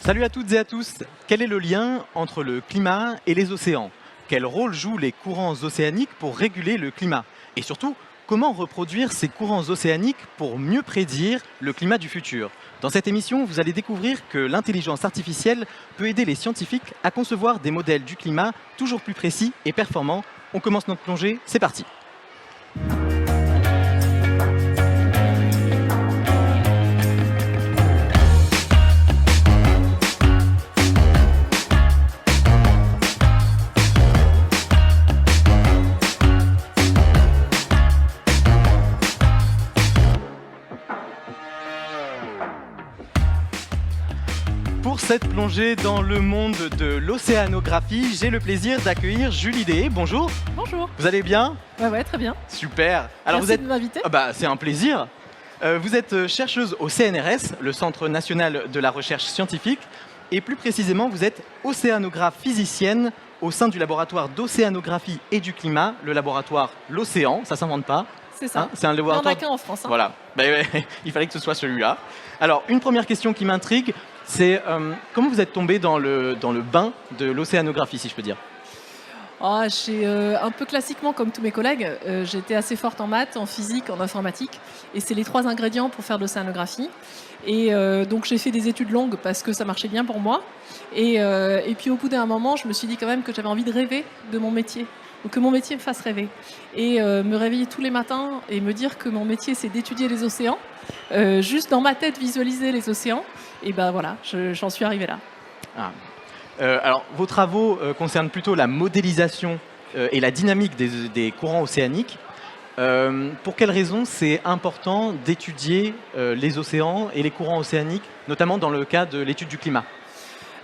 Salut à toutes et à tous. Quel est le lien entre le climat et les océans? Quel rôle jouent les courants océaniques pour réguler le climat? Et surtout, comment reproduire ces courants océaniques pour mieux prédire le climat du futur? Dans cette émission, vous allez découvrir que l'intelligence artificielle peut aider les scientifiques à concevoir des modèles du climat toujours plus précis et performants. On commence notre plongée, c'est parti. Pour cette plongée dans le monde de l'océanographie, j'ai le plaisir d'accueillir Julie Day. Bonjour. Bonjour. Vous allez bien? Ouais, très bien. Super. Alors vous Merci êtes... de m'inviter. C'est un plaisir. Vous êtes chercheuse au CNRS, le Centre national de la recherche scientifique, et plus précisément, vous êtes océanographe physicienne au sein du laboratoire d'océanographie et du climat, le laboratoire L'Océan, ça s'invente pas. C'est ça. Hein, c'est un laboratoire. Il n'y en a qu'un en France. Hein. Voilà. Il fallait que ce soit celui-là. Alors, une première question qui m'intrigue, c'est comment vous êtes tombé dans le bain de l'océanographie, si je peux dire? J'ai un peu classiquement, comme tous mes collègues, j'étais assez forte en maths, en physique, en informatique. Et c'est les 3 ingrédients pour faire de l'océanographie. Et donc j'ai fait des études longues parce que ça marchait bien pour moi. Et puis au bout d'un moment, je me suis dit quand même que j'avais envie de rêver de mon métier. Donc que mon métier me fasse rêver. Et me réveiller tous les matins et me dire que mon métier, c'est d'étudier les océans. Juste dans ma tête, visualiser les océans. Et ben voilà, j'en suis arrivée là. Alors, vos travaux concernent plutôt la modélisation et la dynamique des courants océaniques. Pour quelles raisons c'est important d'étudier les océans et les courants océaniques, notamment dans le cas de l'étude du climat?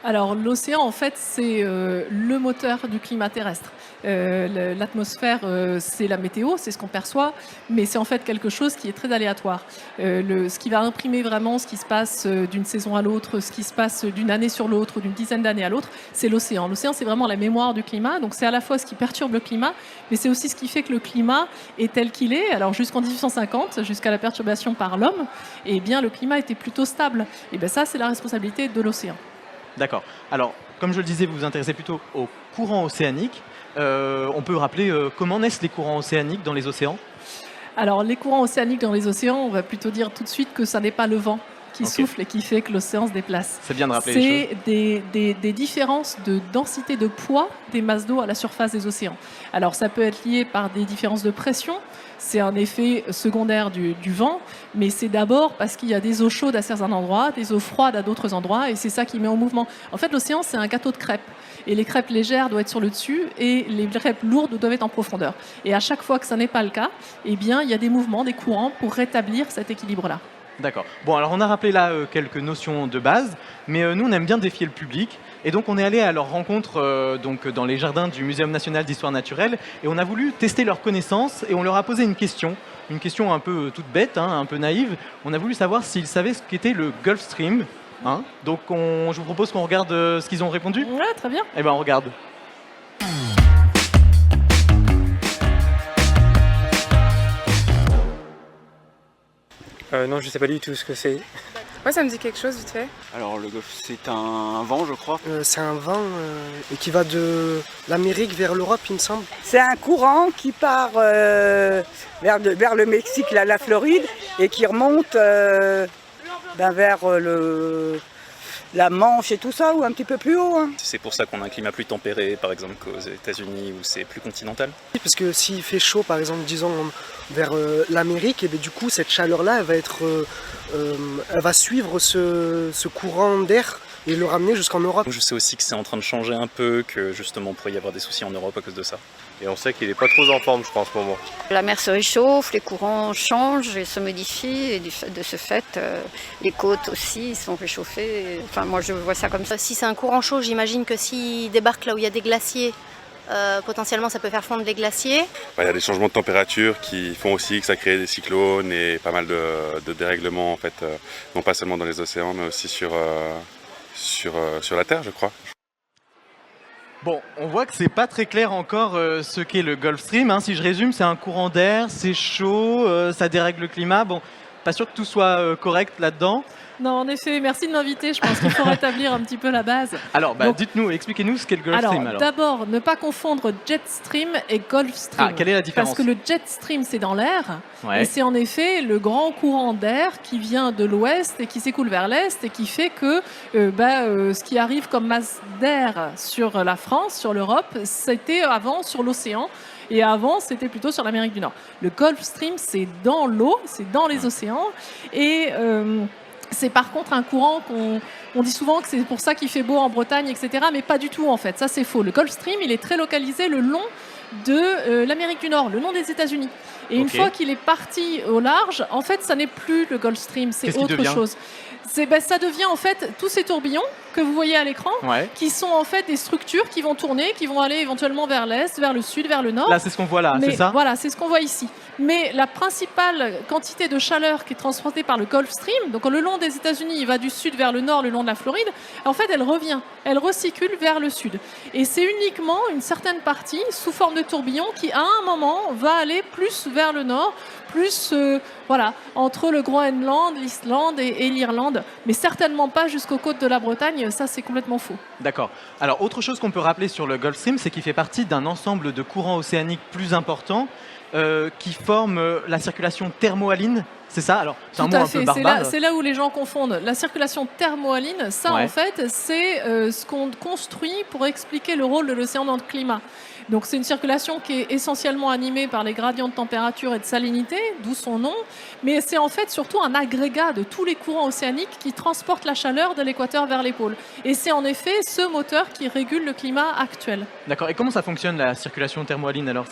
Alors l'océan, en fait, c'est le moteur du climat terrestre. L'atmosphère, c'est la météo, c'est ce qu'on perçoit, mais c'est en fait quelque chose qui est très aléatoire. Ce qui va imprimer vraiment ce qui se passe d'une saison à l'autre, ce qui se passe d'une année sur l'autre ou d'une dizaine d'années à l'autre, c'est l'océan. L'océan, c'est vraiment la mémoire du climat, donc c'est à la fois ce qui perturbe le climat, mais c'est aussi ce qui fait que le climat est tel qu'il est. Alors jusqu'en 1850, jusqu'à la perturbation par l'homme, eh bien le climat était plutôt stable. Et bien ça, c'est la responsabilité de l'océan. D'accord. Alors, comme je le disais, vous vous intéressez plutôt aux courants océaniques. On peut rappeler comment naissent les courants océaniques dans les océans? Alors, les courants océaniques dans les océans, on va plutôt dire tout de suite que ça n'est pas le vent qui souffle et qui fait que l'océan se déplace. C'est bien de rappeler les choses. C'est des différences de densité de poids des masses d'eau à la surface des océans. Alors, ça peut être lié par des différences de pression. C'est un effet secondaire du vent, mais c'est d'abord parce qu'il y a des eaux chaudes à certains endroits, des eaux froides à d'autres endroits, et c'est ça qui met en mouvement. En fait, l'océan, c'est un gâteau de crêpes. Et les crêpes légères doivent être sur le dessus, et les crêpes lourdes doivent être en profondeur. Et à chaque fois que ça n'est pas le cas, eh bien, il y a des mouvements, des courants pour rétablir cet équilibre-là. D'accord. Bon, alors on a rappelé là quelques notions de base, mais nous, on aime bien défier le public. Et donc, on est allé à leur rencontre donc, dans les jardins du Muséum national d'histoire naturelle, et on a voulu tester leurs connaissances, et on leur a posé une question un peu toute bête, hein, un peu naïve. On a voulu savoir s'ils savaient ce qu'était le Gulf Stream. Hein. Donc, je vous propose qu'on regarde ce qu'ils ont répondu. Ouais, très bien. Eh bien, on regarde. Non, je sais pas du tout ce que c'est. Ouais, ça me dit quelque chose vite fait. Alors le Golfe, c'est un vent, je crois. C'est un vent qui va de l'Amérique vers l'Europe, il me semble. C'est un courant qui part vers le Mexique, la Floride, et qui remonte vers la Manche et tout ça, ou un petit peu plus haut. Hein. C'est pour ça qu'on a un climat plus tempéré, par exemple, qu'aux États-Unis, où c'est plus continental. Parce que s'il fait chaud, par exemple, disons vers l'Amérique, et bien, du coup, cette chaleur-là, elle va suivre ce courant d'air et le ramener jusqu'en Europe. Je sais aussi que c'est en train de changer un peu, que justement, il pourrait y avoir des soucis en Europe à cause de ça. Et on sait qu'il n'est pas trop en forme, je crois, en ce moment. La mer se réchauffe, les courants changent et se modifient, et de ce fait, les côtes aussi sont réchauffées. Enfin, moi, je vois ça comme ça. Si c'est un courant chaud, j'imagine que s'il débarque là où il y a des glaciers, potentiellement, ça peut faire fondre les glaciers. Il y a des changements de température qui font aussi que ça crée des cyclones et pas mal de dérèglements, en fait, non pas seulement dans les océans, mais aussi sur la Terre, je crois. Bon, on voit que c'est pas très clair encore ce qu'est le Gulf Stream, hein. Si je résume, c'est un courant d'air, c'est chaud, ça dérègle le climat. Bon, pas sûr que tout soit correct là-dedans. Non, en effet, merci de m'inviter. Je pense qu'il faut rétablir un petit peu la base. Alors, Donc- dites-nous, expliquez-nous ce qu'est le Gulf Alors, Stream. Alors, d'abord, ne pas confondre jet stream et Gulf Stream. quelle est la différence? Parce que le jet stream, c'est dans l'air. Ouais. Et c'est en effet le grand courant d'air qui vient de l'ouest et qui s'écoule vers l'est et qui fait que ce qui arrive comme masse d'air sur la France, sur l'Europe, c'était avant sur l'océan. Et avant, c'était plutôt sur l'Amérique du Nord. Le Gulf Stream, c'est dans l'eau, c'est dans les océans. Et c'est par contre un courant on dit souvent que c'est pour ça qu'il fait beau en Bretagne, etc. Mais pas du tout, en fait. Ça, c'est faux. Le Gulf Stream, il est très localisé le long de l'Amérique du Nord, le long des États-Unis. Et une Ok. fois qu'il est parti au large, en fait, ça n'est plus le Gulf Stream, c'est Qu'est-ce qu'il autre devient chose. Ça devient en fait tous ces tourbillons que vous voyez à l'écran, Ouais. qui sont en fait des structures qui vont tourner, qui vont aller éventuellement vers l'est, vers le sud, vers le nord. Là, c'est ce qu'on voit là, Mais c'est ça? voilà, c'est ce qu'on voit ici. Mais la principale quantité de chaleur qui est transportée par le Gulf Stream, donc le long des États-Unis, il va du sud vers le nord, le long de la Floride, en fait, elle revient, elle recircule vers le sud. Et c'est uniquement une certaine partie, sous forme de tourbillon, qui à un moment va aller plus vers le nord, plus entre le Groenland, l'Islande et l'Irlande, mais certainement pas jusqu'aux côtes de la Bretagne, ça c'est complètement faux. D'accord. Alors, autre chose qu'on peut rappeler sur le Gulf Stream, c'est qu'il fait partie d'un ensemble de courants océaniques plus importants qui forment la circulation thermohaline. C'est ça? Alors, c'est un Tout mot à un peu fait, barbare. c'est là où les gens confondent. La circulation thermohaline, ça Ouais. en fait, c'est ce qu'on construit pour expliquer le rôle de l'océan dans le climat. Donc c'est une circulation qui est essentiellement animée par les gradients de température et de salinité, d'où son nom, mais c'est en fait surtout un agrégat de tous les courants océaniques qui transportent la chaleur de l'équateur vers les pôles. Et c'est en effet ce moteur qui régule le climat actuel. D'accord. Et comment ça fonctionne la circulation thermohaline alors?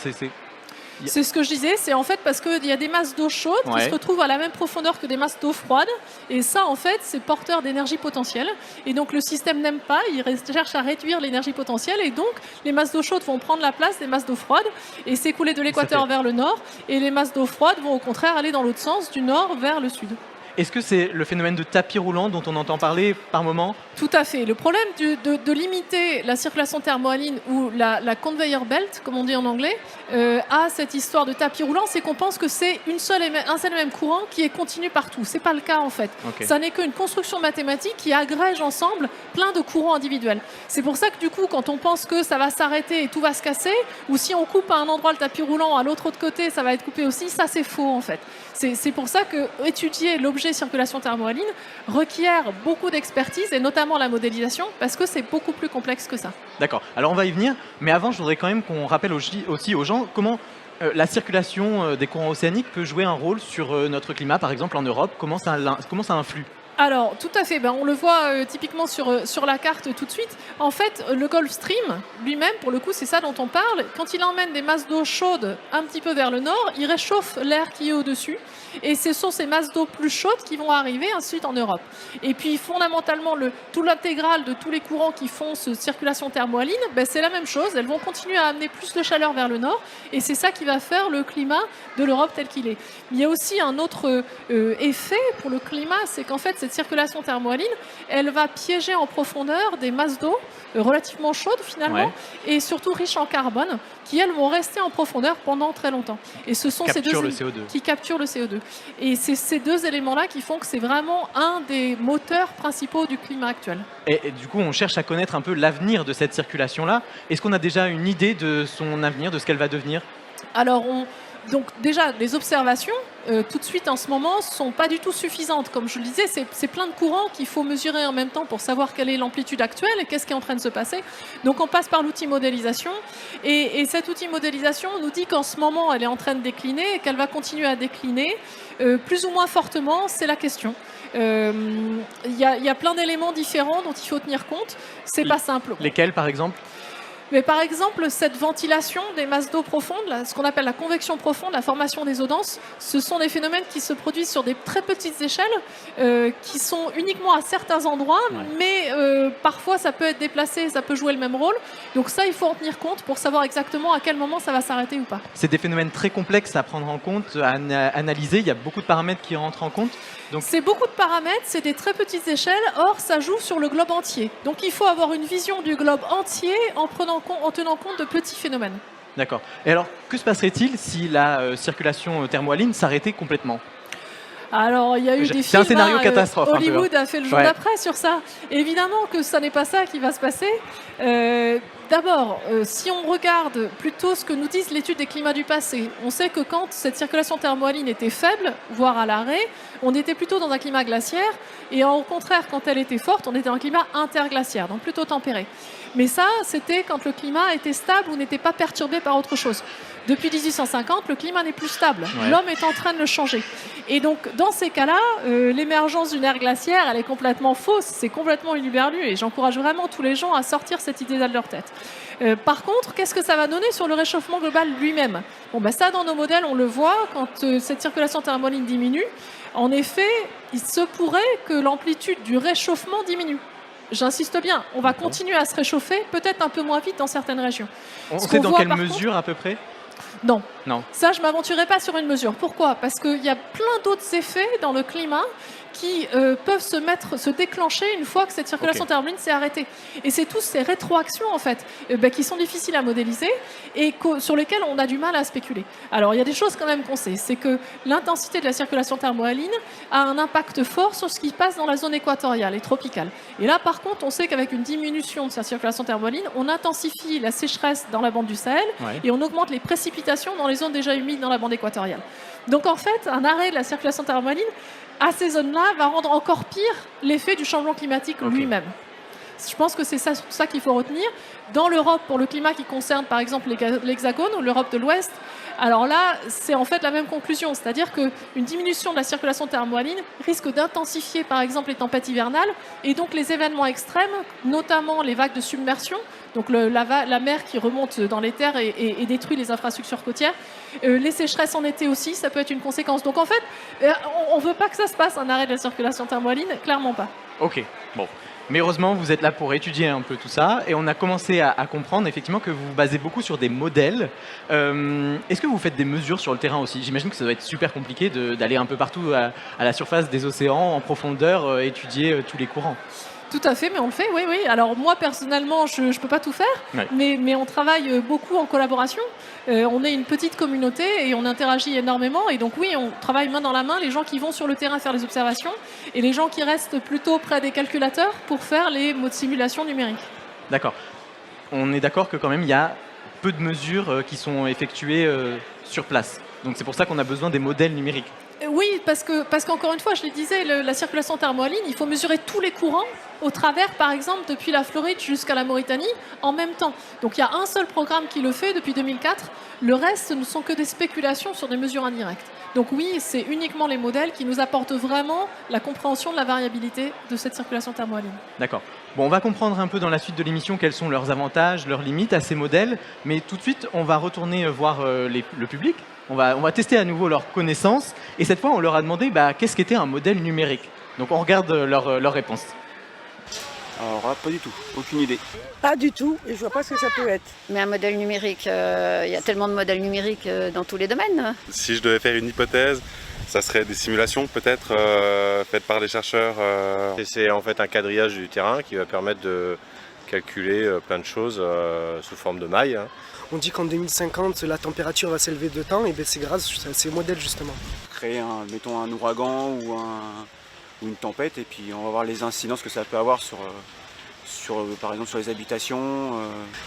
C'est ce que je disais, c'est en fait parce qu'il y a des masses d'eau chaude qui Ouais. se retrouvent à la même profondeur que des masses d'eau froide. Et ça, en fait, c'est porteur d'énergie potentielle. Et donc, le système n'aime pas, il cherche à réduire l'énergie potentielle. Et donc, les masses d'eau chaude vont prendre la place des masses d'eau froide et s'écouler de l'équateur fait. vers le nord. Et les masses d'eau froide vont au contraire aller dans l'autre sens, du nord vers le sud. Est-ce que c'est le phénomène de tapis roulant dont on entend parler par moment? Tout à fait. Le problème de limiter la circulation thermohaline ou la conveyor belt, comme on dit en anglais, à cette histoire de tapis roulant, c'est qu'on pense que c'est un seul et même courant qui est continu partout. C'est pas le cas en fait. Ok. Ça n'est qu'une construction mathématique qui agrège ensemble plein de courants individuels. C'est pour ça que du coup, quand on pense que ça va s'arrêter et tout va se casser, ou si on coupe à un endroit le tapis roulant, à l'autre côté, ça va être coupé aussi, ça c'est faux en fait. C'est pour ça que étudier l'objet circulation thermohaline requiert beaucoup d'expertise et notamment la modélisation parce que c'est beaucoup plus complexe que ça. D'accord. Alors, on va y venir. Mais avant, je voudrais quand même qu'on rappelle aussi aux gens comment la circulation des courants océaniques peut jouer un rôle sur notre climat, par exemple en Europe. Comment ça influe? Alors, tout à fait. On le voit typiquement sur la carte tout de suite. En fait, le Gulf Stream lui-même, pour le coup, c'est ça dont on parle. Quand il emmène des masses d'eau chaude un petit peu vers le nord, il réchauffe l'air qui est au-dessus. Et ce sont ces masses d'eau plus chaudes qui vont arriver ensuite en Europe. Et puis, fondamentalement, tout l'intégral de tous les courants qui font cette circulation thermohaline, c'est la même chose. Elles vont continuer à amener plus de chaleur vers le nord. Et c'est ça qui va faire le climat de l'Europe tel qu'il est. Il y a aussi un autre effet pour le climat, c'est qu'en fait, cette circulation thermohaline, elle va piéger en profondeur des masses d'eau relativement chaudes finalement, Ouais. et surtout riches en carbone, qui elles vont rester en profondeur pendant très longtemps. Et ce sont Capture le ces deux CO2. qui capturent le CO2. Et c'est ces deux éléments-là qui font que c'est vraiment un des moteurs principaux du climat actuel. Et du coup, on cherche à connaître un peu l'avenir de cette circulation-là. Est-ce qu'on a déjà une idée de son avenir, de ce qu'elle va devenir? Alors, donc déjà, les observations, tout de suite en ce moment, sont pas du tout suffisantes. Comme je le disais, c'est plein de courants qu'il faut mesurer en même temps pour savoir quelle est l'amplitude actuelle et qu'est-ce qui est en train de se passer. Donc on passe par l'outil modélisation. Et cet outil modélisation nous dit qu'en ce moment, elle est en train de décliner et qu'elle va continuer à décliner plus ou moins fortement, c'est la question. Il y a plein d'éléments différents dont il faut tenir compte. C'est pas simple. Lesquels, par exemple? Mais par exemple, cette ventilation des masses d'eau profondes, là, ce qu'on appelle la convection profonde, la formation des eaux denses, ce sont des phénomènes qui se produisent sur des très petites échelles, qui sont uniquement à certains endroits, mais parfois ça peut être déplacé, ça peut jouer le même rôle. Donc ça, il faut en tenir compte pour savoir exactement à quel moment ça va s'arrêter ou pas. C'est des phénomènes très complexes à prendre en compte, à analyser. Il y a beaucoup de paramètres qui rentrent en compte. Donc, c'est beaucoup de paramètres, c'est des très petites échelles, or ça joue sur le globe entier. Donc il faut avoir une vision du globe entier en prenant en tenant compte de petits phénomènes. D'accord. Et alors, que se passerait-il si la circulation thermohaline s'arrêtait complètement? Alors, il y a eu des films. C'est un scénario catastrophe. Hollywood a fait le jour d'après sur ça. Évidemment que ça n'est pas ça qui va se passer. D'abord, si on regarde plutôt ce que nous disent l'étude des climats du passé, on sait que quand cette circulation thermohaline était faible, voire à l'arrêt, on était plutôt dans un climat glaciaire. Et au contraire, quand elle était forte, on était dans un climat interglaciaire, donc plutôt tempéré. Mais ça, c'était quand le climat était stable ou n'était pas perturbé par autre chose. Depuis 1850, le climat n'est plus stable. L'homme est en train de le changer. Et donc, dans ces cas-là, l'émergence d'une ère glaciaire, elle est complètement fausse, c'est complètement uluberlu. Et j'encourage vraiment tous les gens à sortir cette idée de leur tête. Par contre, qu'est-ce que ça va donner sur le réchauffement global lui-même? Ça, dans nos modèles, on le voit, quand cette circulation thermohaline diminue, en effet, il se pourrait que l'amplitude du réchauffement diminue. J'insiste bien, on va continuer à se réchauffer, peut-être un peu moins vite dans certaines régions. On sait dans quelle mesure à peu près? Non. Non. Ça, je ne m'aventurerai pas sur une mesure. Pourquoi? Parce qu'il y a plein d'autres effets dans le climat qui peuvent se déclencher une fois que cette circulation thermohaline s'est arrêtée. Et c'est toutes ces rétroactions, en fait, qui sont difficiles à modéliser et sur lesquelles on a du mal à spéculer. Alors, il y a des choses quand même qu'on sait. C'est que l'intensité de la circulation thermohaline a un impact fort sur ce qui se passe dans la zone équatoriale et tropicale. Et là, par contre, on sait qu'avec une diminution de sa circulation thermohaline, on intensifie la sécheresse dans la bande du Sahel et on augmente les précipitations dans les zones déjà humides dans la bande équatoriale. Donc, en fait, un arrêt de la circulation thermohaline à ces zones-là va rendre encore pire l'effet du changement climatique lui-même. Je pense que c'est ça qu'il faut retenir. Dans l'Europe, pour le climat qui concerne par exemple l'Hexagone ou l'Europe de l'Ouest, alors là, c'est en fait la même conclusion, c'est-à-dire qu'une diminution de la circulation thermohaline risque d'intensifier par exemple les tempêtes hivernales et donc les événements extrêmes, notamment les vagues de submersion, donc la mer qui remonte dans les terres et détruit les infrastructures côtières. Les sécheresses en été aussi, ça peut être une conséquence. Donc en fait, on ne veut pas que ça se passe, un arrêt de la circulation thermohaline, clairement pas. Ok, bon. Mais heureusement, vous êtes là pour étudier un peu tout ça et on a commencé à comprendre effectivement que vous vous basez beaucoup sur des modèles. Est-ce que vous faites des mesures sur le terrain aussi? J'imagine que ça doit être super compliqué d'aller un peu partout à la surface des océans, en profondeur, étudier tous les courants. Tout à fait, mais on le fait, oui. Alors moi, personnellement, je ne peux pas tout faire, mais on travaille beaucoup en collaboration. On est une petite communauté et on interagit énormément. Et donc oui, on travaille main dans la main, les gens qui vont sur le terrain faire les observations et les gens qui restent plutôt près des calculateurs pour faire les simulations numériques. D'accord. On est d'accord que quand même, il y a peu de mesures qui sont effectuées sur place. Donc c'est pour ça qu'on a besoin des modèles numériques. Oui, parce qu'encore une fois, je le disais, la circulation thermohaline, il faut mesurer tous les courants au travers, par exemple, depuis la Floride jusqu'à la Mauritanie, en même temps. Donc il y a un seul programme qui le fait depuis 2004. Le reste ne sont que des spéculations sur des mesures indirectes. Donc oui, c'est uniquement les modèles qui nous apportent vraiment la compréhension de la variabilité de cette circulation thermohaline. D'accord. Bon, on va comprendre un peu dans la suite de l'émission quels sont leurs avantages, leurs limites à ces modèles. Mais tout de suite, on va retourner voir le public. On va tester à nouveau leurs connaissances. Et cette fois, on leur a demandé qu'est-ce qu'était un modèle numérique. Donc on regarde leur réponse. Alors là, pas du tout, aucune idée. Pas du tout, et je vois pas ce que ça peut être. Mais un modèle numérique, il y a tellement de modèles numériques dans tous les domaines. Si je devais faire une hypothèse, ça serait des simulations peut-être faites par des chercheurs. C'est en fait un quadrillage du terrain qui va permettre de calculer plein de choses sous forme de mailles. On dit qu'en 2050, la température va s'élever de temps, et c'est grâce à ces modèles justement. Créer mettons un ouragan ou une tempête, et puis on va voir les incidences que ça peut avoir sur par exemple sur les habitations.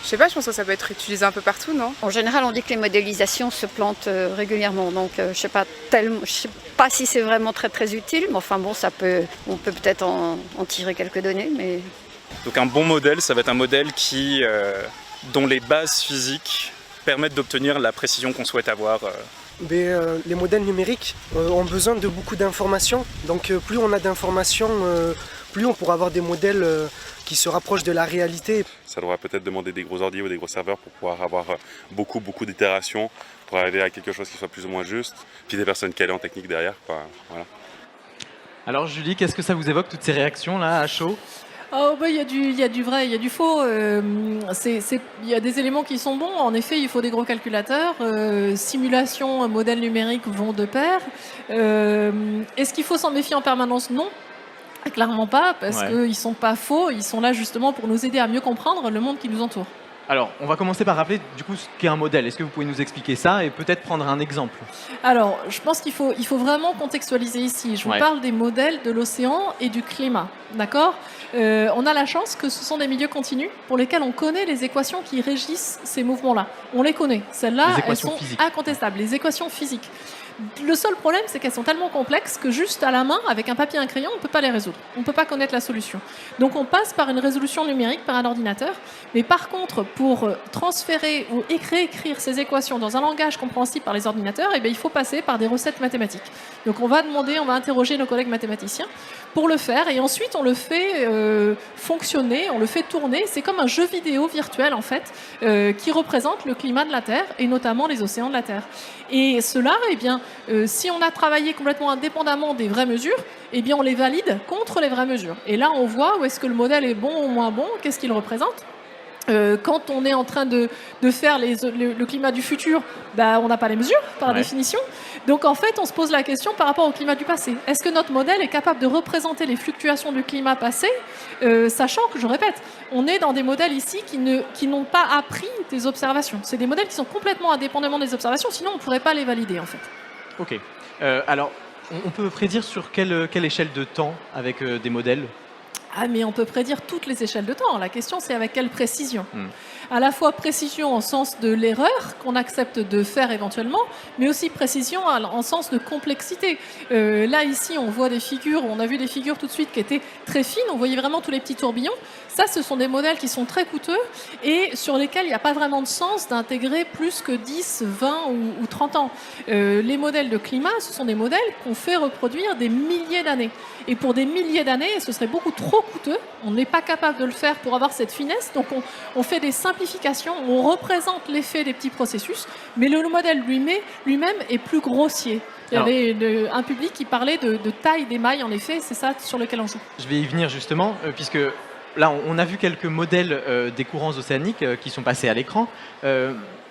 Je sais pas, je pense que ça peut être utilisé un peu partout, non? En général, on dit que les modélisations se plantent régulièrement, donc je sais pas si c'est vraiment très très utile, mais enfin bon, on peut peut-être en tirer quelques données, mais. Donc un bon modèle, ça va être un modèle dont les bases physiques permettent d'obtenir la précision qu'on souhaite avoir. Les modèles numériques ont besoin de beaucoup d'informations. Donc plus on a d'informations, plus on pourra avoir des modèles qui se rapprochent de la réalité. Ça devra peut-être demander des gros ordi ou des gros serveurs pour pouvoir avoir beaucoup d'itérations, pour arriver à quelque chose qui soit plus ou moins juste. Puis des personnes calées en technique derrière, quoi. Voilà. Alors Julie, qu'est-ce que ça vous évoque, toutes ces réactions là à chaud? Il y a du vrai, il y a du faux. Il y a des éléments qui sont bons. En effet, il faut des gros calculateurs. Simulation, modèle numérique vont de pair. Est-ce qu'il faut s'en méfier en permanence? Non. Clairement pas, parce qu'ils ne sont pas faux. Ils sont là justement pour nous aider à mieux comprendre le monde qui nous entoure. Alors, on va commencer par rappeler du coup ce qu'est un modèle. Est-ce que vous pouvez nous expliquer ça et peut-être prendre un exemple? Alors, je pense qu'il faut vraiment contextualiser ici. Je vous parle des modèles de l'océan et du climat, d'accord? On a la chance que ce sont des milieux continus pour lesquels on connaît les équations qui régissent ces mouvements-là. On les connaît. Celles-là, elles sont incontestables, les équations physiques. Le seul problème, c'est qu'elles sont tellement complexes que juste à la main, avec un papier et un crayon, on ne peut pas les résoudre. On ne peut pas connaître la solution. Donc on passe par une résolution numérique, par un ordinateur. Mais par contre, pour transférer ou réécrire ces équations dans un langage compréhensible par les ordinateurs, eh bien, il faut passer par des recettes mathématiques. Donc on va interroger nos collègues mathématiciens pour le faire. Et ensuite, on le fait fonctionner, on le fait tourner. C'est comme un jeu vidéo virtuel, en fait, qui représente le climat de la Terre et notamment les océans de la Terre. Et cela, eh bien, si on a travaillé complètement indépendamment des vraies mesures, eh bien, on les valide contre les vraies mesures. Et là, on voit où est-ce que le modèle est bon ou moins bon, qu'est-ce qu'il représente. Quand on est en train de faire le climat du futur, on n'a pas les mesures, par définition. Donc, en fait, on se pose la question par rapport au climat du passé. Est-ce que notre modèle est capable de représenter les fluctuations du climat passé, sachant que, je répète, on est dans des modèles ici qui n'ont pas appris des observations. C'est des modèles qui sont complètement indépendamment des observations, sinon on ne pourrait pas les valider, en fait. Ok. Alors, on peut prédire sur quelle échelle de temps avec des modèles? Ah, mais on peut prédire toutes les échelles de temps. La question, c'est avec quelle précision. À la fois précision en sens de l'erreur qu'on accepte de faire éventuellement, mais aussi précision en sens de complexité. Là, ici, on voit des figures, on a vu des figures tout de suite qui étaient très fines, on voyait vraiment tous les petits tourbillons. Ça, ce sont des modèles qui sont très coûteux et sur lesquels il n'y a pas vraiment de sens d'intégrer plus que 10, 20 ou 30 ans. Les modèles de climat, ce sont des modèles qu'on fait reproduire des milliers d'années. Et pour des milliers d'années, ce serait beaucoup trop coûteux. On n'est pas capable de le faire pour avoir cette finesse. Donc, on fait des simplifications, on représente l'effet des petits processus, mais le modèle lui-même est plus grossier. Il y avait un public qui parlait de taille des mailles, en effet, c'est ça sur lequel on joue. Je vais y venir justement, puisque là, on a vu quelques modèles des courants océaniques qui sont passés à l'écran.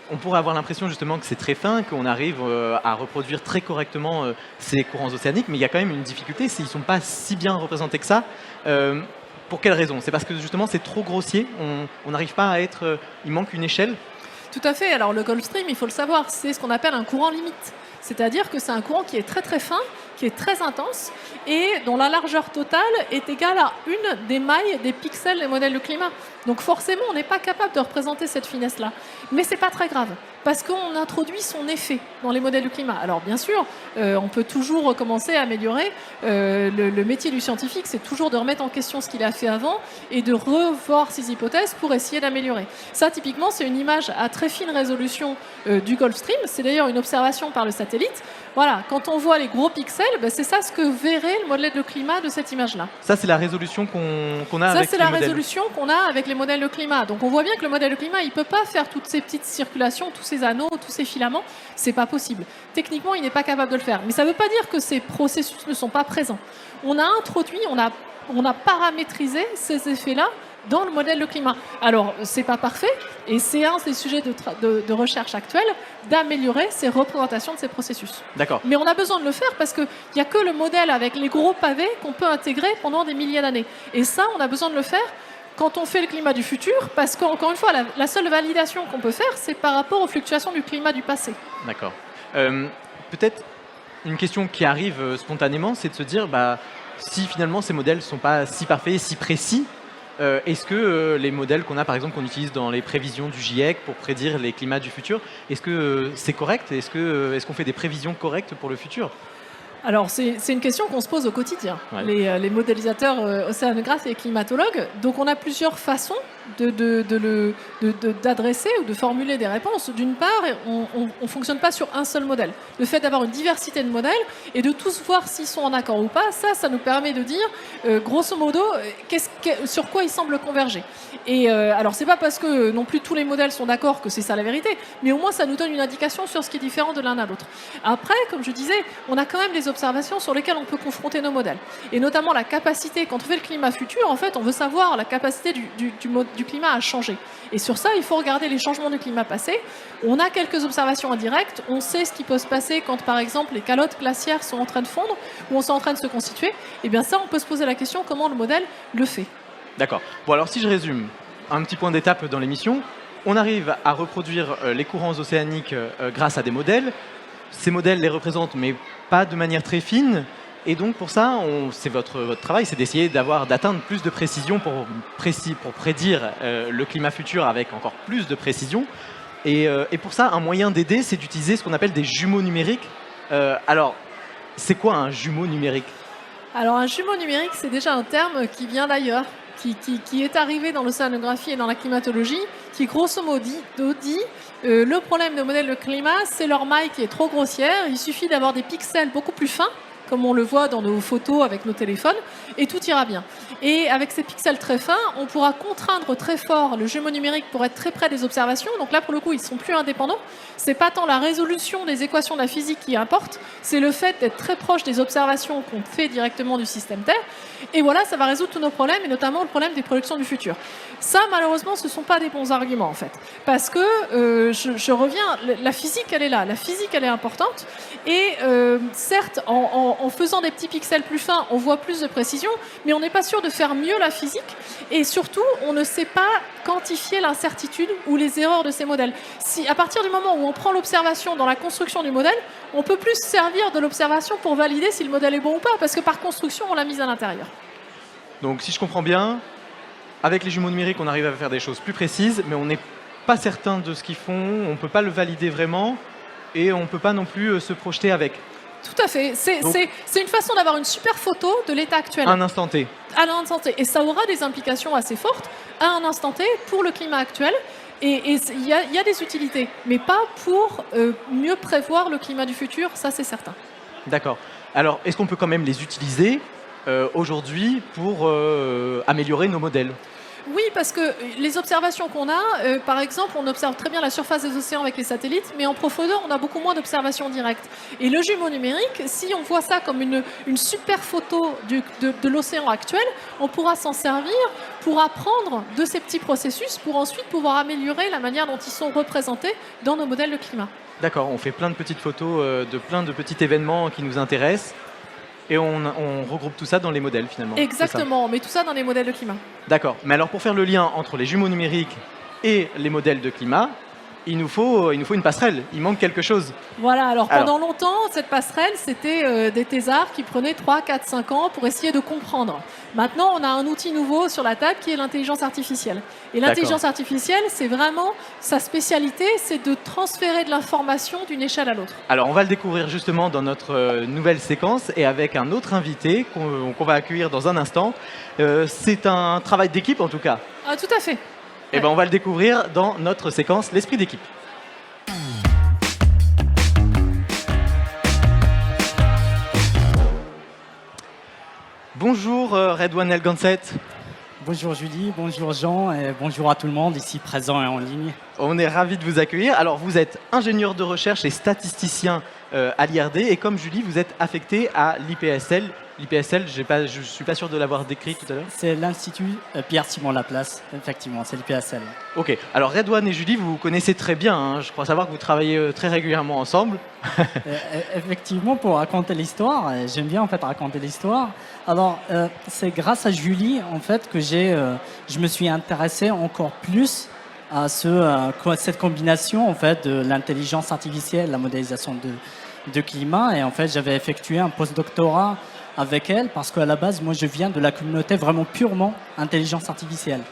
On pourrait avoir l'impression justement que c'est très fin, qu'on arrive à reproduire très correctement ces courants océaniques, mais il y a quand même une difficulté, c'est qu'ils ne sont pas si bien représentés que ça. Pour quelle raison? C'est parce que justement c'est trop grossier, on n'arrive pas à être... il manque une échelle? Tout à fait. Alors le Gulf Stream, il faut le savoir, c'est ce qu'on appelle un courant limite. C'est-à-dire que c'est un courant qui est très très fin, qui est très intense et dont la largeur totale est égale à une des mailles des pixels des modèles de climat. Donc forcément, on n'est pas capable de représenter cette finesse-là. Mais ce n'est pas très grave, parce qu'on introduit son effet dans les modèles du climat. Alors bien sûr, on peut toujours recommencer à améliorer. Le métier du scientifique, c'est toujours de remettre en question ce qu'il a fait avant et de revoir ses hypothèses pour essayer d'améliorer. Ça, typiquement, c'est une image à très fine résolution du Gulf Stream. C'est d'ailleurs une observation par le satellite. Voilà, quand on voit les gros pixels, c'est ça ce que verrait le modèle de climat de cette image-là. Ça, c'est la résolution qu'on a avec les modèles. Ça, c'est la résolution qu'on a avec les modèles de climat. Donc, on voit bien que le modèle de climat, il ne peut pas faire toutes ces petites circulations, tous ces anneaux, tous ces filaments. C'est pas possible. Techniquement, il n'est pas capable de le faire. Mais ça ne veut pas dire que ces processus ne sont pas présents. On a introduit, on a paramétrisé ces effets-là dans le modèle de climat. Alors, c'est pas parfait, et c'est un des sujets de recherche actuelle, d'améliorer ces représentations de ces processus. D'accord. Mais on a besoin de le faire parce qu'il n'y a que le modèle avec les gros pavés qu'on peut intégrer pendant des milliers d'années. Et ça, on a besoin de le faire quand on fait le climat du futur, parce qu'encore une fois, la seule validation qu'on peut faire, c'est par rapport aux fluctuations du climat du passé. D'accord. Peut-être une question qui arrive spontanément, c'est de se dire, si finalement ces modèles ne sont pas si parfaits et si précis, est-ce que les modèles qu'on a, par exemple, qu'on utilise dans les prévisions du GIEC pour prédire les climats du futur, est-ce que c'est correct? Est-ce qu'on fait des prévisions correctes pour le futur? Alors, c'est une question qu'on se pose au quotidien, ouais. les modélisateurs océanographes et climatologues. Donc, on a plusieurs façons d'adresser ou de formuler des réponses. D'une part, on ne fonctionne pas sur un seul modèle. Le fait d'avoir une diversité de modèles et de tous voir s'ils sont en accord ou pas, ça nous permet de dire, grosso modo, sur quoi ils semblent converger. Et alors, c'est pas parce que non plus tous les modèles sont d'accord que c'est ça la vérité, mais au moins ça nous donne une indication sur ce qui est différent de l'un à l'autre. Après, comme je disais, on a quand même des observations sur lesquelles on peut confronter nos modèles. Et notamment la capacité, quand on fait le climat futur, en fait, on veut savoir la capacité du climat à changer. Et sur ça, il faut regarder les changements du climat passé. On a quelques observations indirectes. On sait ce qui peut se passer quand, par exemple, les calottes glaciaires sont en train de fondre ou sont en train de se constituer. Et bien ça, on peut se poser la question comment le modèle le fait. D'accord. Bon, alors si je résume, un petit point d'étape dans l'émission, on arrive à reproduire les courants océaniques grâce à des modèles. Ces modèles les représentent, mais pas de manière très fine. Et donc pour ça, c'est votre travail, c'est d'essayer d'atteindre plus de précision pour prédire le climat futur avec encore plus de précision. Et pour ça, un moyen d'aider, c'est d'utiliser ce qu'on appelle des jumeaux numériques. Alors, c'est quoi un jumeau numérique? Alors un jumeau numérique, c'est déjà un terme qui vient d'ailleurs, qui est arrivé dans l'océanographie et dans la climatologie, qui grosso modo dit le problème des modèles de climat, c'est leur maille qui est trop grossière. Il suffit d'avoir des pixels beaucoup plus fins, comme on le voit dans nos photos avec nos téléphones, et tout ira bien. Et avec ces pixels très fins, on pourra contraindre très fort le jumeau numérique pour être très près des observations. Donc là, pour le coup, ils ne sont plus indépendants. C'est pas tant la résolution des équations de la physique qui importe, c'est le fait d'être très proche des observations qu'on fait directement du système Terre. Et voilà, ça va résoudre tous nos problèmes, et notamment le problème des productions du futur. Ça, malheureusement, ce ne sont pas des bons arguments, en fait. Parce que, je reviens, la physique, elle est là. La physique, elle est importante. Et certes, en faisant des petits pixels plus fins, on voit plus de précision, mais on n'est pas sûr de faire mieux la physique. Et surtout, on ne sait pas quantifier l'incertitude ou les erreurs de ces modèles. Si, à partir du moment où on prend l'observation dans la construction du modèle, on peut plus se servir de l'observation pour valider si le modèle est bon ou pas, parce que par construction, on l'a mise à l'intérieur. Donc si je comprends bien, avec les jumeaux numériques, on arrive à faire des choses plus précises, mais on n'est pas certain de ce qu'ils font, on ne peut pas le valider vraiment, et on ne peut pas non plus se projeter avec. Tout à fait. C'est une façon d'avoir une super photo de l'état actuel. À un instant T. À un instant T. Et ça aura des implications assez fortes à un instant T pour le climat actuel. Et il y a des utilités, mais pas pour mieux prévoir le climat du futur, ça c'est certain. D'accord. Alors, est-ce qu'on peut quand même les utiliser aujourd'hui pour améliorer nos modèles? Oui, parce que les observations qu'on a, par exemple, on observe très bien la surface des océans avec les satellites, mais en profondeur, on a beaucoup moins d'observations directes. Et le jumeau numérique, si on voit ça comme une super photo de l'océan actuel, on pourra s'en servir pour apprendre de ces petits processus, pour ensuite pouvoir améliorer la manière dont ils sont représentés dans nos modèles de climat. D'accord, on fait plein de petites photos de plein de petits événements qui nous intéressent. Et on regroupe tout ça dans les modèles finalement. Exactement, on met tout ça dans les modèles de climat. D'accord, mais alors pour faire le lien entre les jumeaux numériques et les modèles de climat, il nous faut une passerelle, il manque quelque chose. Voilà, alors pendant longtemps, cette passerelle, c'était des thésards qui prenaient 3, 4, 5 ans pour essayer de comprendre. Maintenant, on a un outil nouveau sur la table qui est l'intelligence artificielle. Et l'intelligence artificielle, c'est vraiment sa spécialité, c'est de transférer de l'information d'une échelle à l'autre. Alors on va le découvrir justement dans notre nouvelle séquence et avec un autre invité qu'on va accueillir dans un instant. C'est un travail d'équipe en tout cas. Ah, tout à fait. Et ben on va le découvrir dans notre séquence L'esprit d'équipe. Bonjour Redouane El Gansset. Bonjour Julie, bonjour Jean et bonjour à tout le monde ici présent et en ligne. On est ravis de vous accueillir. Alors vous êtes ingénieur de recherche et statisticien à l'IRD et comme Julie, vous êtes affecté à l'IPSL. L'IPSL, je ne suis pas sûr de l'avoir décrit tout à l'heure. C'est l'Institut Pierre-Simon Laplace, effectivement, c'est l'IPSL. Ok, alors Redouane et Julie, vous vous connaissez très bien, hein. Je crois savoir que vous travaillez très régulièrement ensemble. Effectivement, pour raconter l'histoire, j'aime bien en fait raconter l'histoire. Alors, c'est grâce à Julie en fait que je me suis intéressé encore plus à cette combination en fait de l'intelligence artificielle, la modélisation de climat, et en fait j'avais effectué un postdoctorat avec elle parce qu'à la base moi je viens de la communauté vraiment purement intelligence artificielle,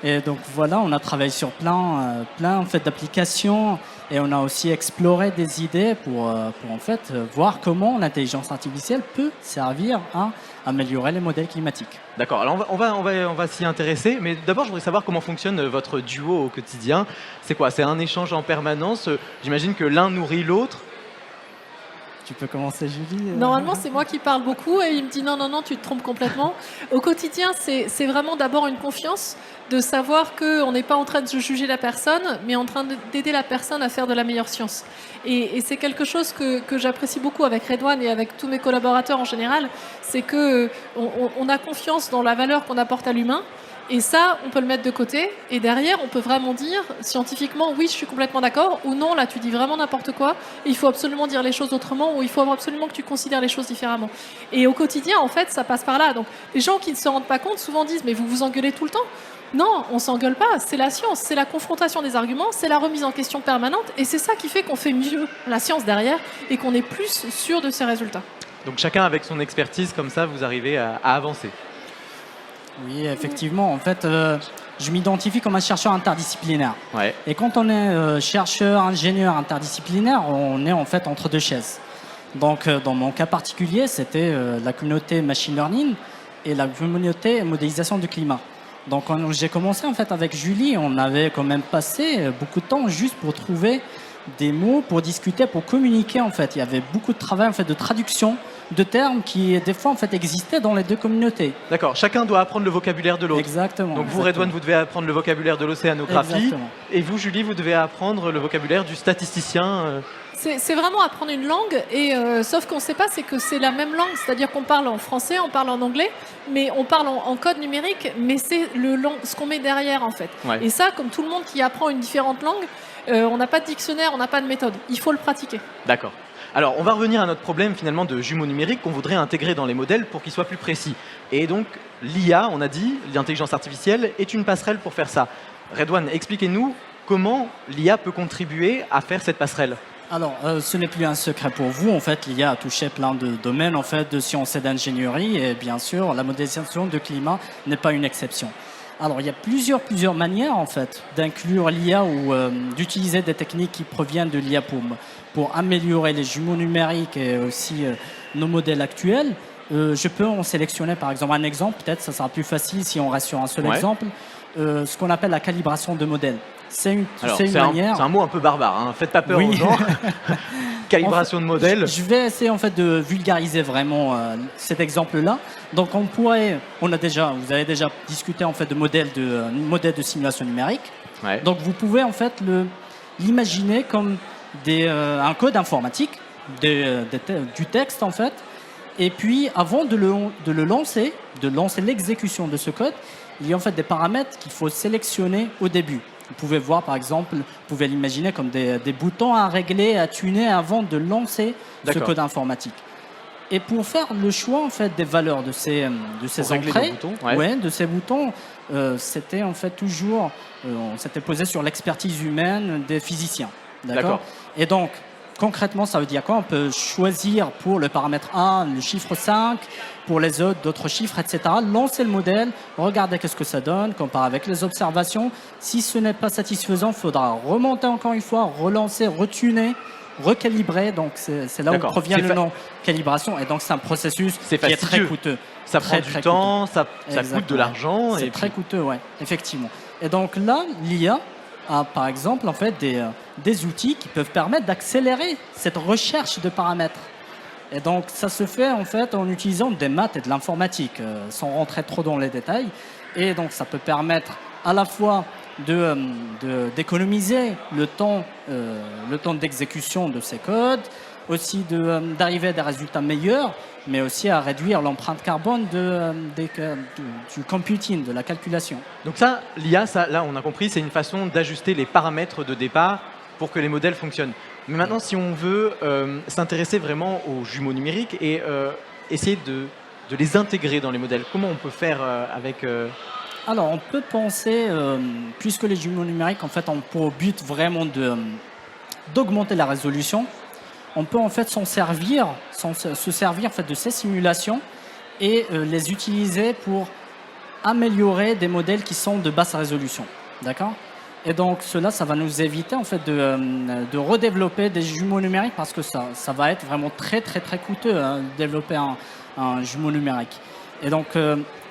et donc voilà, on a travaillé sur plein en fait d'applications et on a aussi exploré des idées pour en fait voir comment l'intelligence artificielle peut servir à améliorer les modèles climatiques. D'accord, alors on va s'y intéresser, mais d'abord je voudrais savoir comment fonctionne votre duo au quotidien. C'est quoi? C'est un échange en permanence? J'imagine que l'un nourrit l'autre. Tu peux commencer, Julie. Normalement, c'est moi qui parle beaucoup et il me dit non, tu te trompes complètement. Au quotidien, c'est vraiment d'abord une confiance de savoir qu'on n'est pas en train de juger la personne, mais en train d'aider la personne à faire de la meilleure science. Et c'est quelque chose que j'apprécie beaucoup avec Redouane et avec tous mes collaborateurs en général, c'est qu'on a confiance dans la valeur qu'on apporte à l'humain. Et ça, on peut le mettre de côté. Et derrière, on peut vraiment dire scientifiquement, oui, je suis complètement d'accord, ou non, là, tu dis vraiment n'importe quoi. Il faut absolument dire les choses autrement, ou il faut absolument que tu considères les choses différemment. Et au quotidien, en fait, ça passe par là. Donc, les gens qui ne se rendent pas compte souvent disent, mais vous vous engueulez tout le temps. Non, on s'engueule pas, c'est la science, c'est la confrontation des arguments, c'est la remise en question permanente, et c'est ça qui fait qu'on fait mieux la science derrière, et qu'on est plus sûr de ses résultats. Donc chacun avec son expertise, comme ça, vous arrivez à avancer. Oui, effectivement. En fait, je m'identifie comme un chercheur interdisciplinaire. Ouais. Et quand on est chercheur, ingénieur interdisciplinaire, on est en fait entre deux chaises. Donc, dans mon cas particulier, c'était la communauté machine learning et la communauté modélisation du climat. Donc, quand j'ai commencé en fait avec Julie, on avait quand même passé beaucoup de temps juste pour trouver des mots, pour discuter, pour communiquer en fait. Il y avait beaucoup de travail en fait de traduction de termes qui des fois en fait existaient dans les deux communautés. D'accord, chacun doit apprendre le vocabulaire de l'autre. Exactement. Donc vous, Redouane, vous devez apprendre le vocabulaire de l'océanographie. Exactement. Et vous, Julie, vous devez apprendre le vocabulaire du statisticien. C'est vraiment apprendre une langue, et sauf qu'on ne sait pas, c'est que c'est la même langue, c'est-à-dire qu'on parle en français, on parle en anglais, mais on parle en code numérique, mais c'est ce qu'on met derrière en fait. Ouais. Et ça, comme tout le monde qui apprend une différente langue, on n'a pas de dictionnaire, on n'a pas de méthode, il faut le pratiquer. D'accord. Alors, on va revenir à notre problème finalement de jumeaux numériques qu'on voudrait intégrer dans les modèles pour qu'ils soient plus précis. Et donc, l'IA, on a dit, l'intelligence artificielle, est une passerelle pour faire ça. Redouane, expliquez-nous comment l'IA peut contribuer à faire cette passerelle. Alors, ce n'est plus un secret pour vous. En fait, l'IA a touché plein de domaines en fait, de sciences et d'ingénierie. Et bien sûr, la modélisation de climat n'est pas une exception. Alors, il y a plusieurs manières en fait, d'inclure l'IA ou d'utiliser des techniques qui proviennent de l'IA pour améliorer les jumeaux numériques et aussi nos modèles actuels. Je peux en sélectionner par exemple un exemple. Peut-être ça sera plus facile si on reste sur un seul exemple. Ce qu'on appelle la calibration de modèles. C'est une manière. C'est un mot un peu barbare, hein. Faites pas peur aux gens. Calibration de modèles. Je vais essayer en fait de vulgariser vraiment cet exemple-là. Donc vous avez déjà discuté en fait de modèles de simulation numérique. Ouais. Donc vous pouvez en fait l'imaginer comme un code informatique, du texte en fait. Et puis avant de le lancer, l'exécution de ce code, il y a en fait des paramètres qu'il faut sélectionner au début. Vous pouvez voir par exemple, vous pouvez l'imaginer comme des boutons à régler, à tuner avant de lancer ce code informatique. Et pour faire le choix en fait des valeurs de ces entrées, de ces boutons, c'était en fait toujours, on s'était posé sur l'expertise humaine des physiciens. D'accord. Et donc concrètement, ça veut dire quoi? On peut choisir pour le paramètre A le chiffre 5, pour les autres d'autres chiffres, etc. Lancer le modèle, regarder qu'est-ce que ça donne, comparer avec les observations. Si ce n'est pas satisfaisant, il faudra remonter encore une fois, relancer, retuner, recalibrer. Donc c'est là où provient le nom calibration. Et donc c'est un processus qui est très coûteux. Ça prend du temps, ça coûte de l'argent. C'est très coûteux, ouais, effectivement. Et donc là, l'IA a par exemple en fait des outils qui peuvent permettre d'accélérer cette recherche de paramètres. Et donc ça se fait en fait en utilisant des maths et de l'informatique, sans rentrer trop dans les détails. Et donc ça peut permettre à la fois d'économiser le temps d'exécution de ces codes, aussi d'arriver à des résultats meilleurs, mais aussi à réduire l'empreinte carbone du computing, de la calculation. Donc ça, l'IA, là on a compris, c'est une façon d'ajuster les paramètres de départ pour que les modèles fonctionnent. Mais maintenant, si on veut s'intéresser vraiment aux jumeaux numériques et essayer de les intégrer dans les modèles, comment on peut faire avec... Alors, on peut penser, puisque les jumeaux numériques en fait, ont pour but vraiment d'augmenter la résolution, on peut en fait se servir en fait, de ces simulations et les utiliser pour améliorer des modèles qui sont de basse résolution. D'accord ? Et donc cela, ça va nous éviter en fait de redévelopper des jumeaux numériques parce que ça va être vraiment très très très coûteux de développer un jumeau numérique. Et donc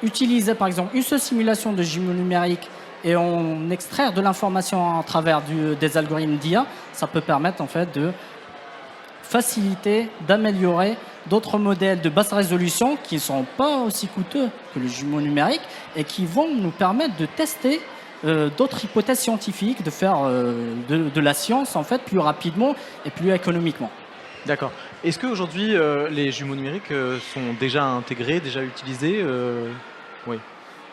utiliser par exemple une seule simulation de jumeaux numériques et en extraire de l'information à travers des algorithmes d'IA, ça peut permettre en fait de faciliter, d'améliorer d'autres modèles de basse résolution qui ne sont pas aussi coûteux que le jumeau numérique et qui vont nous permettre de tester d'autres hypothèses scientifiques, de faire de la science en fait plus rapidement et plus économiquement. D'accord. Est-ce qu'aujourd'hui les jumeaux numériques sont déjà intégrés, déjà utilisés? Oui.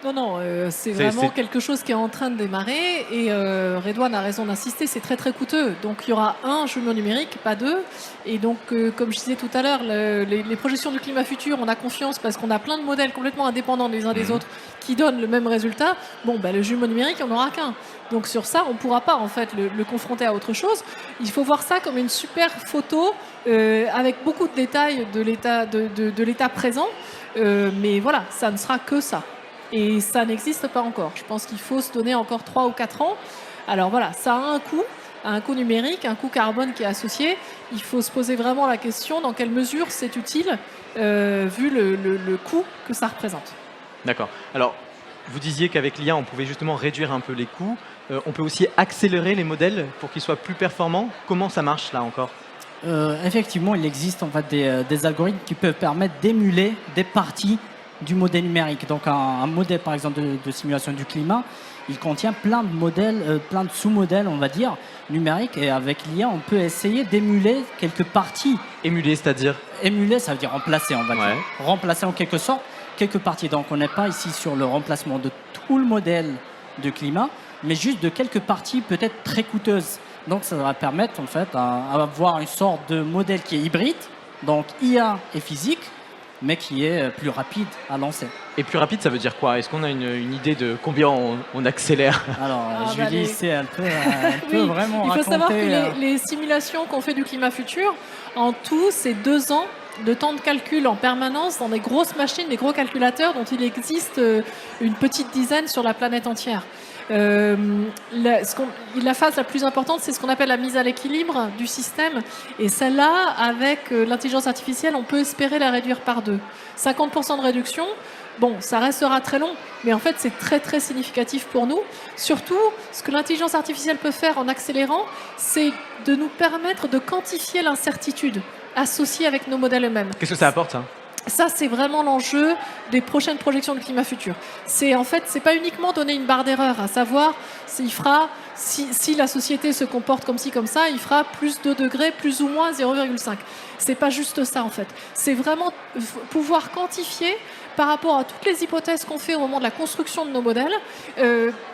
Non, c'est vraiment quelque chose qui est en train de démarrer et Redouane a raison d'insister, c'est très très coûteux. Donc il y aura un jumeau numérique, pas deux. Et donc, comme je disais tout à l'heure, les projections du climat futur, on a confiance parce qu'on a plein de modèles complètement indépendants les uns des autres qui donnent le même résultat. Bon, le jumeau numérique, il n'y en aura qu'un. Donc sur ça, on ne pourra pas en fait le confronter à autre chose. Il faut voir ça comme une super photo avec beaucoup de détails de l'état présent. Mais voilà, ça ne sera que ça. Et ça n'existe pas encore. Je pense qu'il faut se donner encore 3 ou 4 ans. Alors voilà, ça a un coût numérique, un coût carbone qui est associé. Il faut se poser vraiment la question dans quelle mesure c'est utile vu le coût que ça représente. D'accord. Alors, vous disiez qu'avec l'IA, on pouvait justement réduire un peu les coûts. On peut aussi accélérer les modèles pour qu'ils soient plus performants. Comment ça marche là encore ? Effectivement, il existe en fait des algorithmes qui peuvent permettre d'émuler des parties du modèle numérique. Donc un modèle par exemple de simulation du climat, il contient plein de modèles, plein de sous-modèles on va dire, numériques, et avec l'IA on peut essayer d'émuler quelques parties. Émuler, c'est-à-dire ? Émuler, ça veut dire remplacer, on va dire. Remplacer en quelque sorte quelques parties. Donc on n'est pas ici sur le remplacement de tout le modèle de climat, mais juste de quelques parties peut-être très coûteuses. Donc ça va permettre en fait à avoir une sorte de modèle qui est hybride, donc IA et physique, mais qui est plus rapide à lancer. Et plus rapide, ça veut dire quoi ? Est-ce qu'on a une idée de combien on accélère ? Alors, Julie, elle peut vraiment raconter... Il faut savoir que les simulations qu'on fait du climat futur, en tout, c'est 2 ans de temps de calcul en permanence dans des grosses machines, des gros calculateurs dont il existe une petite dizaine sur la planète entière. La phase la plus importante, c'est ce qu'on appelle la mise à l'équilibre du système. Et celle-là, avec l'intelligence artificielle, on peut espérer la réduire par 2. 50% de réduction, bon, ça restera très long, mais en fait, c'est très, très significatif pour nous. Surtout, ce que l'intelligence artificielle peut faire en accélérant, c'est de nous permettre de quantifier l'incertitude associée avec nos modèles eux-mêmes. Qu'est-ce que ça apporte, ça ? Ça, c'est vraiment l'enjeu des prochaines projections de climat futur. C'est en fait, c'est pas uniquement donner une barre d'erreur, à savoir si la société se comporte comme ci, comme ça, il fera plus 2 degrés, plus ou moins 0,5. C'est pas juste ça, en fait. C'est vraiment pouvoir quantifier par rapport à toutes les hypothèses qu'on fait au moment de la construction de nos modèles,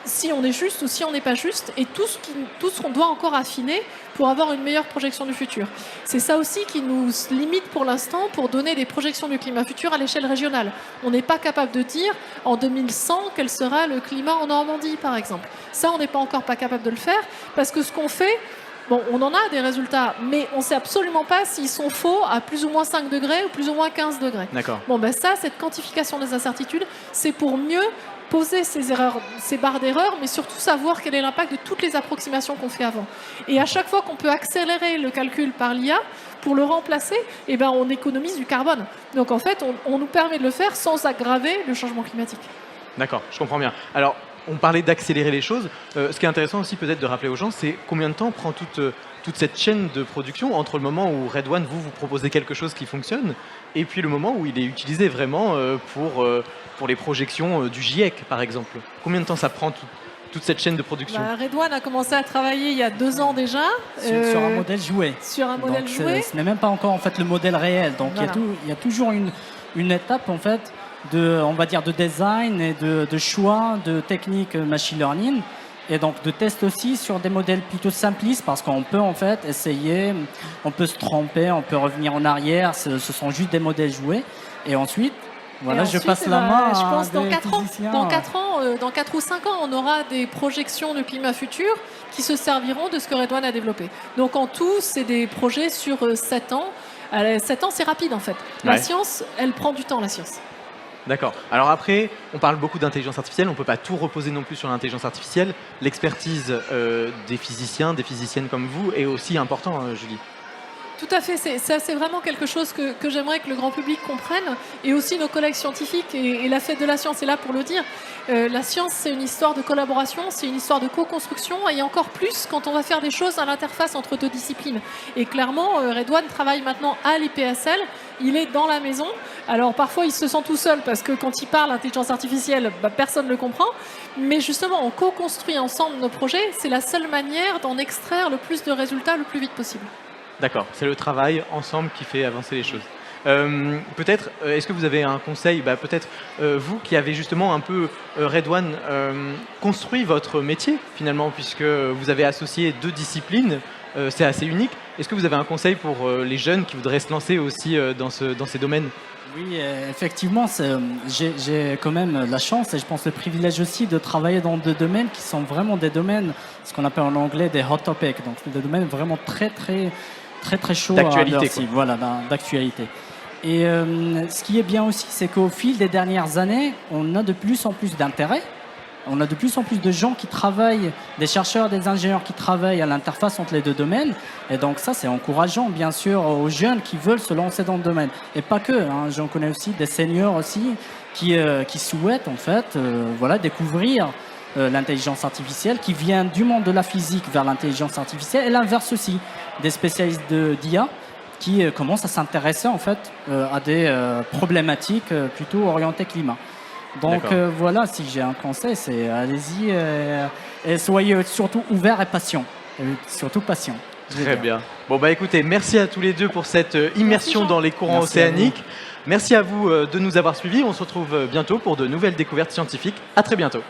si on est juste ou si on n'est pas juste, et tout ce qu'on doit encore affiner pour avoir une meilleure projection du futur. C'est ça aussi qui nous limite pour l'instant pour donner des projections du climat futur à l'échelle régionale. On n'est pas capable de dire en 2100 quel sera le climat en Normandie, par exemple. Ça, on n'est pas encore pas capable de le faire, parce que ce qu'on fait, bon, on en a des résultats, mais on ne sait absolument pas s'ils sont faux à plus ou moins 5 degrés ou plus ou moins 15 degrés. D'accord. Bon, cette quantification des incertitudes, c'est pour mieux poser ces barres d'erreur, mais surtout savoir quel est l'impact de toutes les approximations qu'on fait avant. Et à chaque fois qu'on peut accélérer le calcul par l'IA, pour le remplacer, on économise du carbone. Donc en fait, on nous permet de le faire sans aggraver le changement climatique. D'accord, je comprends bien. Alors, on parlait d'accélérer les choses. Ce qui est intéressant aussi peut-être de rappeler aux gens, c'est combien de temps prend toute cette chaîne de production entre le moment où Redouane, vous proposez quelque chose qui fonctionne, et puis le moment où il est utilisé vraiment pour les projections du GIEC, par exemple. Combien de temps ça prend toute cette chaîne de production ? Redouane a commencé à travailler il y a 2 ans déjà. Sur un modèle joué. Sur un modèle joué. Ce n'est même pas encore en fait, le modèle réel. Donc voilà. il y a toujours une étape en fait, on va dire de design et de choix de techniques machine learning, et donc de test aussi sur des modèles plutôt simplistes, parce qu'on peut en fait essayer, on peut se tromper, on peut revenir en arrière, ce sont juste des modèles joués, et ensuite voilà, je passe la main je pense à dans 4 ou 5 ans, on aura des projections de climat futur qui se serviront de ce que Redouane a développé. Donc en tout, c'est des projets sur 7 ans. 7 ans, c'est rapide en fait. La science, elle prend du temps, la science. D'accord. Alors après, on parle beaucoup d'intelligence artificielle, on ne peut pas tout reposer non plus sur l'intelligence artificielle. L'expertise des physiciens, des physiciennes comme vous est aussi importante, Julie. Tout à fait, c'est vraiment quelque chose que j'aimerais que le grand public comprenne, et aussi nos collègues scientifiques, et la fête de la science est là pour le dire. La science, c'est une histoire de collaboration, c'est une histoire de co-construction, et encore plus quand on va faire des choses à l'interface entre 2 disciplines. Et clairement, Redouane travaille maintenant à l'IPSL, il est dans la maison. Alors parfois, il se sent tout seul, parce que quand il parle intelligence artificielle, personne ne le comprend. Mais justement, on co-construit ensemble nos projets, c'est la seule manière d'en extraire le plus de résultats le plus vite possible. D'accord, c'est le travail ensemble qui fait avancer les choses. Peut-être, est-ce que vous avez un conseil, peut-être vous qui avez justement un peu, Redouane, construit votre métier finalement, puisque vous avez associé 2 disciplines, c'est assez unique. Est-ce que vous avez un conseil pour les jeunes qui voudraient se lancer aussi dans ces domaines? Oui, effectivement, j'ai quand même la chance et je pense le privilège aussi de travailler dans 2 domaines qui sont vraiment des domaines, ce qu'on appelle en anglais des hot topics, donc des domaines vraiment très chauds D'actualité, voilà, d'actualité. Et ce qui est bien aussi, c'est qu'au fil des dernières années, on a de plus en plus d'intérêt. On a de plus en plus de gens qui travaillent, des chercheurs, des ingénieurs qui travaillent à l'interface entre les 2 domaines. Et donc ça, c'est encourageant, bien sûr, aux jeunes qui veulent se lancer dans le domaine. Et pas que, hein, j'en connais aussi des seniors aussi qui souhaitent, en fait, découvrir l'intelligence artificielle, qui vient du monde de la physique vers l'intelligence artificielle, et l'inverse aussi, des spécialistes d'IA qui commencent à s'intéresser, en fait, à des problématiques plutôt orientées climat. Donc voilà, si j'ai un conseil, c'est allez-y et soyez surtout ouverts et patients. Surtout patients. Très bien. Bon écoutez, merci à tous les 2 pour cette immersion dans les courants océaniques. Merci à vous de nous avoir suivis. On se retrouve bientôt pour de nouvelles découvertes scientifiques. À très bientôt.